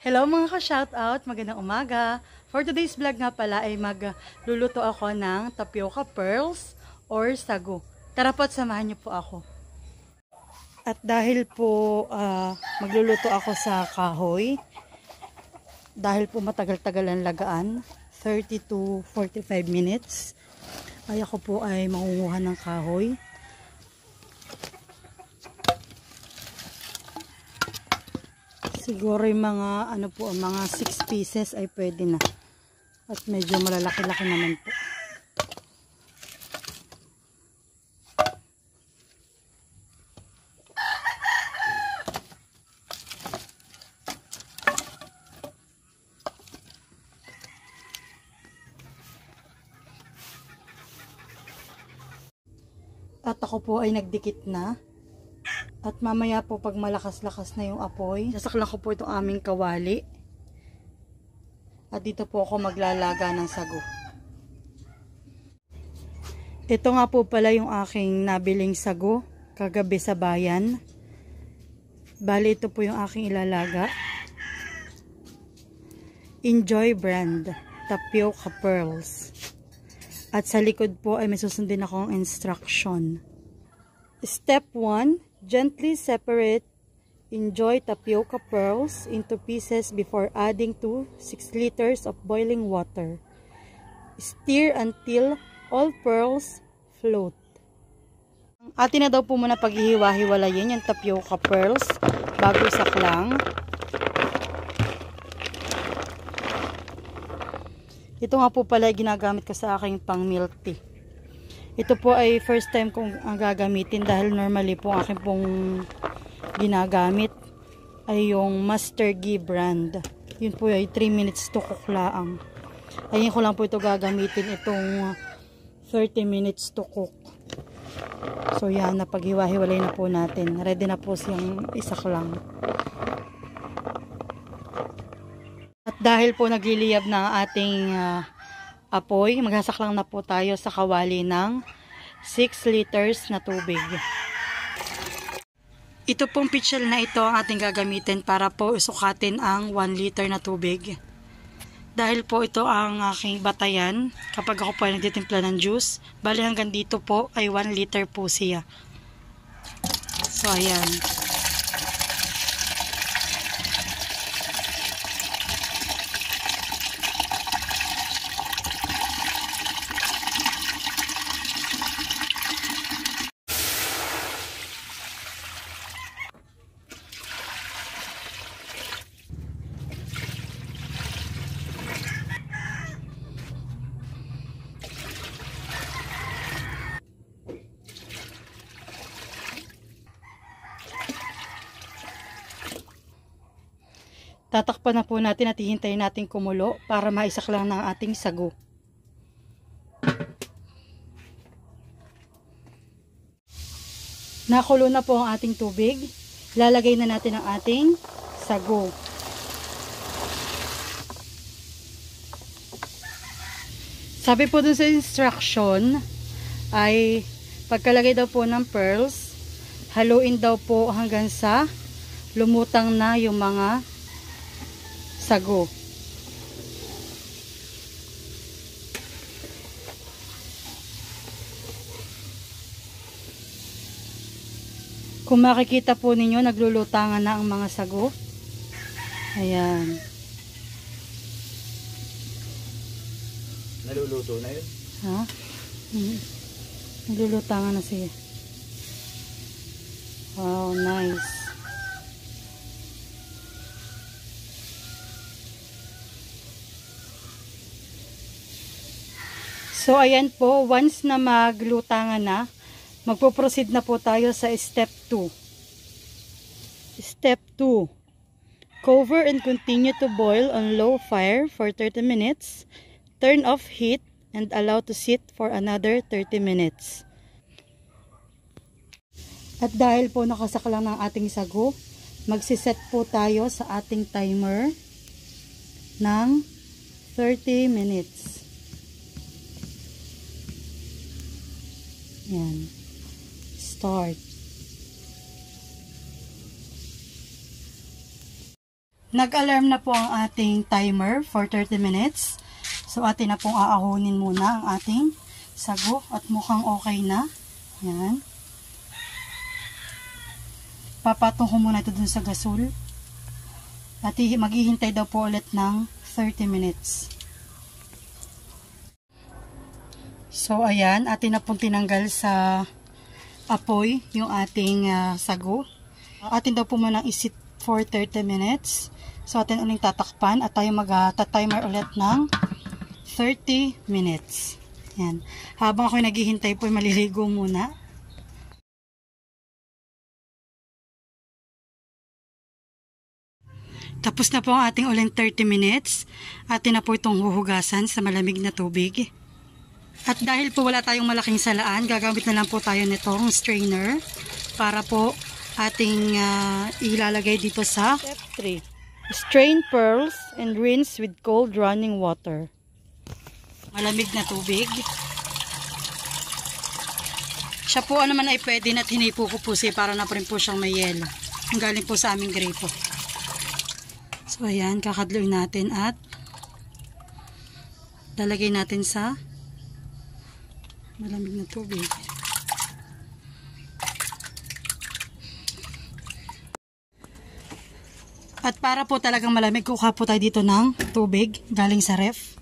Hello mga ka-shoutout, magandang umaga. For today's vlog nga pala ay magluluto ako ng tapioca pearls or sagu. Tara po at samahan niyo po ako. At dahil po magluluto ako sa kahoy, dahil po matagal-tagal ang lagaan, 30 to 45 minutes, ay ako po ay mangunguha ng kahoy. Siguro yung mga mga 6 pieces ay pwede na. At medyo malalaki-laki naman po. At ako po ay nagdikit na. At mamaya po pag malakas-lakas na yung apoy, sasaklan ko po itong aming kawali. At dito po ako maglalaga ng sagu. Ito nga po pala yung aking nabiling sagu kagabi sa bayan. Bali ito po yung aking ilalaga. Enjoy brand tapioca pearls. At sa likod po ay may susundin akong instruction. Step 1. Gently separate Enjoy tapioca pearls into pieces before adding to 6 liters of boiling water. Stir until all pearls float. Atin na daw po muna paghihiwa-hiwalayin yung tapioca pearls bago isaklang. Ito nga po pala ginagamit ko sa aking pang milk tea. Ito po ay first time kong gagamitin dahil normally po ang aking pong ginagamit ay yung Master Ghee brand. Yun po ay 3 minutes to cook laang. Ayun ko lang po ito gagamitin itong 30 minutes to cook. So yan, napaghiwa-hiwalay na po natin. Ready na po siyang isaklang. At dahil po nagliliyab na ang ating apoy, maghasaklang na po tayo sa kawali ng 6 liters na tubig. Ito pong pitchel na ito ang ating gagamitin para po sukatin ang 1 liter na tubig. Dahil po ito ang aking batayan kapag ako po ay nagtitimpla ng juice, bali hanggang dito po ay 1 liter po siya. So ayan. Tatakpan na po natin at hihintayin natin kumulo para maisaklang ng ating sagu. Nakulo na po ang ating tubig. Lalagay na natin ang ating sagu. Sabi po dun sa instruction ay pagkalagay daw po ng pearls, haluin daw po hanggang sa lumutang na yung mga sagu. Kung makikita po ninyo, naglulutangan na ang mga sagu. Ayan. Naluluto na yun? Ha? Naglulutangan na siya. Wow, nice. So, ayan po, once na maglutangan na, magpo-proceed na po tayo sa step 2. Step 2. Cover and continue to boil on low fire for 30 minutes. Turn off heat and allow to sit for another 30 minutes. At dahil po nakasaklang ng ating sagu, magsiset po tayo sa ating timer ng 30 minutes. Yan. Start. Nag-alarm na po ang ating timer for 30 minutes. So, atin na pong aahunin muna ang ating sago at mukhang okay na. Yan. Papatong ko muna ito dun sa gasol. At maghihintay daw po ulit ng 30 minutes. So, ayan. Atin na pong tinanggal sa apoy yung ating sago. Atin daw po muna isit for 30 minutes. So, atin uling tatakpan at tayo mag-timer ulit ng 30 minutes. Yan. Habang ako naghihintay po, maliligo muna. Tapos na po ang ating uling 30 minutes. Atin na po itong huhugasan sa malamig na tubig. At dahil po wala tayong malaking salaan, gagamit na lang po tayo nitong strainer para po ating ilalagay dito sa step 3. Strain pearls and rinse with cold running water. Malamig na tubig. Siya po naman ay pwede na hinipo ko po siya para na po rin po siyang may yelo. Ang galing po sa aming grape. So ayan, kakadloy natin at lalagay natin sa malamig na tubig. At para po talagang malamig, kukuha po tayo dito ng tubig galing sa ref.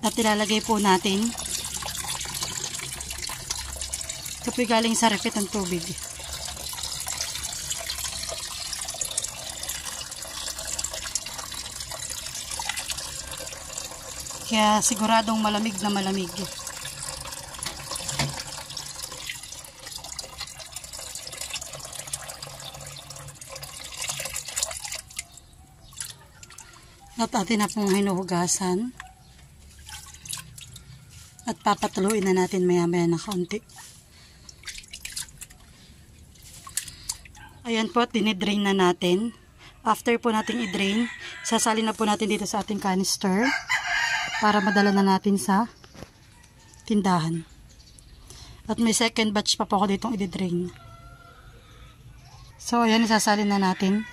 At ilalagay po natin. Ito po galing sa ref itong tubig. Kaya siguradong malamig na malamig. At atin na pong hinuhugasan. At papatuloy na natin maya-maya na kaunti. Ayan po, dinidrain na natin. After po natin i-drain, sasalin na po natin dito sa ating canister para madala na natin sa tindahan. At may second batch pa po ako ditong i-drain. So, ayan, isasalin na natin.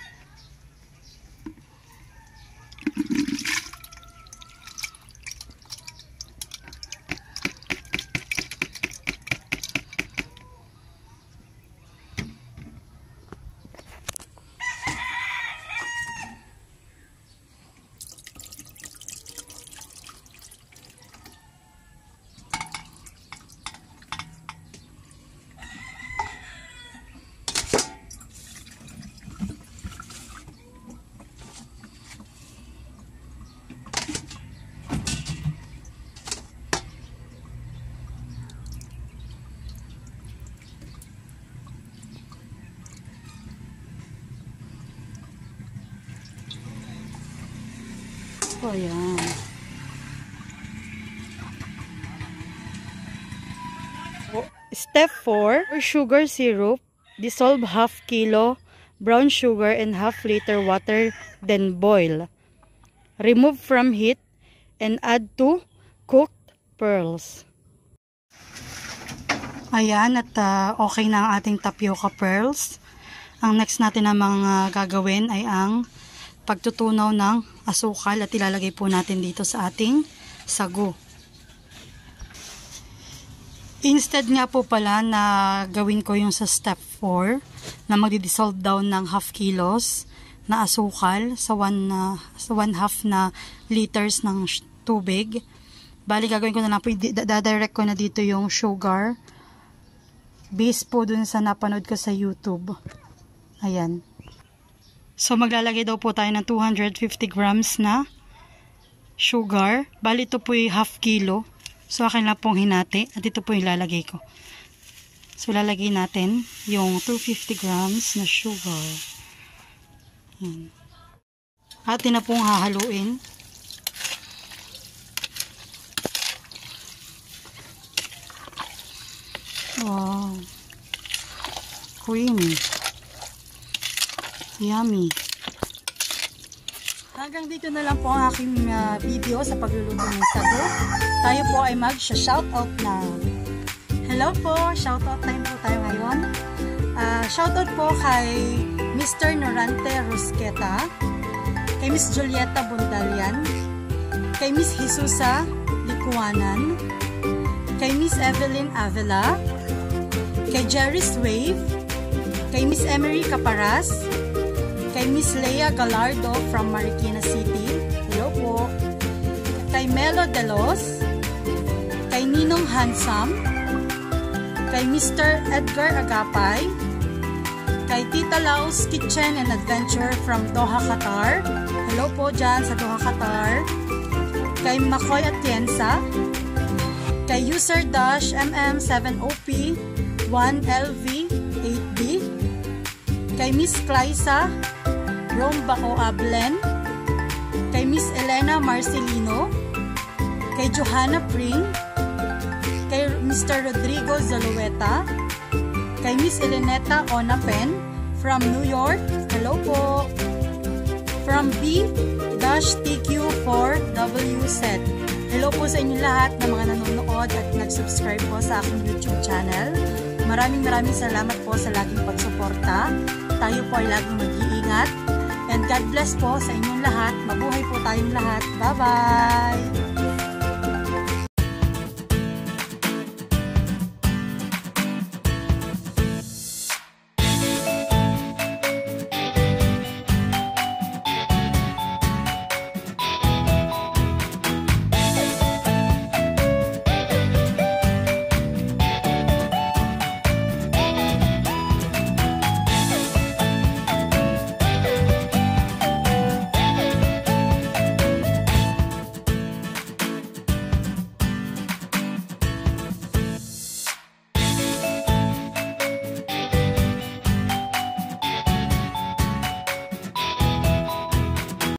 So, ayan. Step 4, sugar syrup. Dissolve half kilo brown sugar in half liter water, then boil. Remove from heat and add to cooked pearls. Ayan, at okay na ang ating tapioca pearls. Ang next natin na mga gagawin ay ang pagtutunaw ng asukal at ilalagay po natin dito sa ating sago. Instead nga po pala na gawin ko yung sa step 4 na magdi-dissolve down ng half kilos na asukal sa 1/2 na liters ng tubig. Bali gagawin ko na lang po, dadirect ko na dito yung sugar based po dun sa napanood ko sa YouTube. Ayan. So, maglalagay daw po tayo ng 250 grams na sugar. Bali, ito po yung half kilo. So, akin lang pong hinati. At ito po yung lalagay ko. So, lalagay natin yung 250 grams na sugar. Ayan. Atin na pong hahaluin. Wow. Creamy. Yummy. Hanggang dito na lang po ang aking video sa pagluluto ng sago. Tayo po ay mag-shoutout na. Hello po! Shoutout time po tayo ngayon. Shoutout po kay Mr. Norante Rusqueta. kay Miss Julieta Bundalian, kay Miss Jesusa Likuanan, kay Miss Evelyn Avila, kay Jerry's Wave, kay Miss Emery Caparas, kay Miss Leia Gallardo from Marikina City, hello po, kay Melo Delos, kay Ninong Hansam, kay Mr. Edgar Agapay, kay Tita Laos Kitchen and Adventure from Doha, Qatar, hello po dyan sa Doha, Qatar, kay Makoy Atienza, kay User Dash MM7OP 1LV 8B, kay Miss Clysa Rombao Ablen, kay Miss Elena Marcelino, kay Johanna Pring, kay Mr. Rodrigo Zulueta, kay Miss Eleneta Onapen from New York, hello po, from B-TQ4WZ, hello po sa inyo lahat na mga nanonood at nag-subscribe po sa aking YouTube channel. Maraming salamat po sa laging pagsuporta. Tayo po ay laging mag-iingat. And God bless po sa inyong lahat. Mabuhay po tayong lahat. Bye-bye!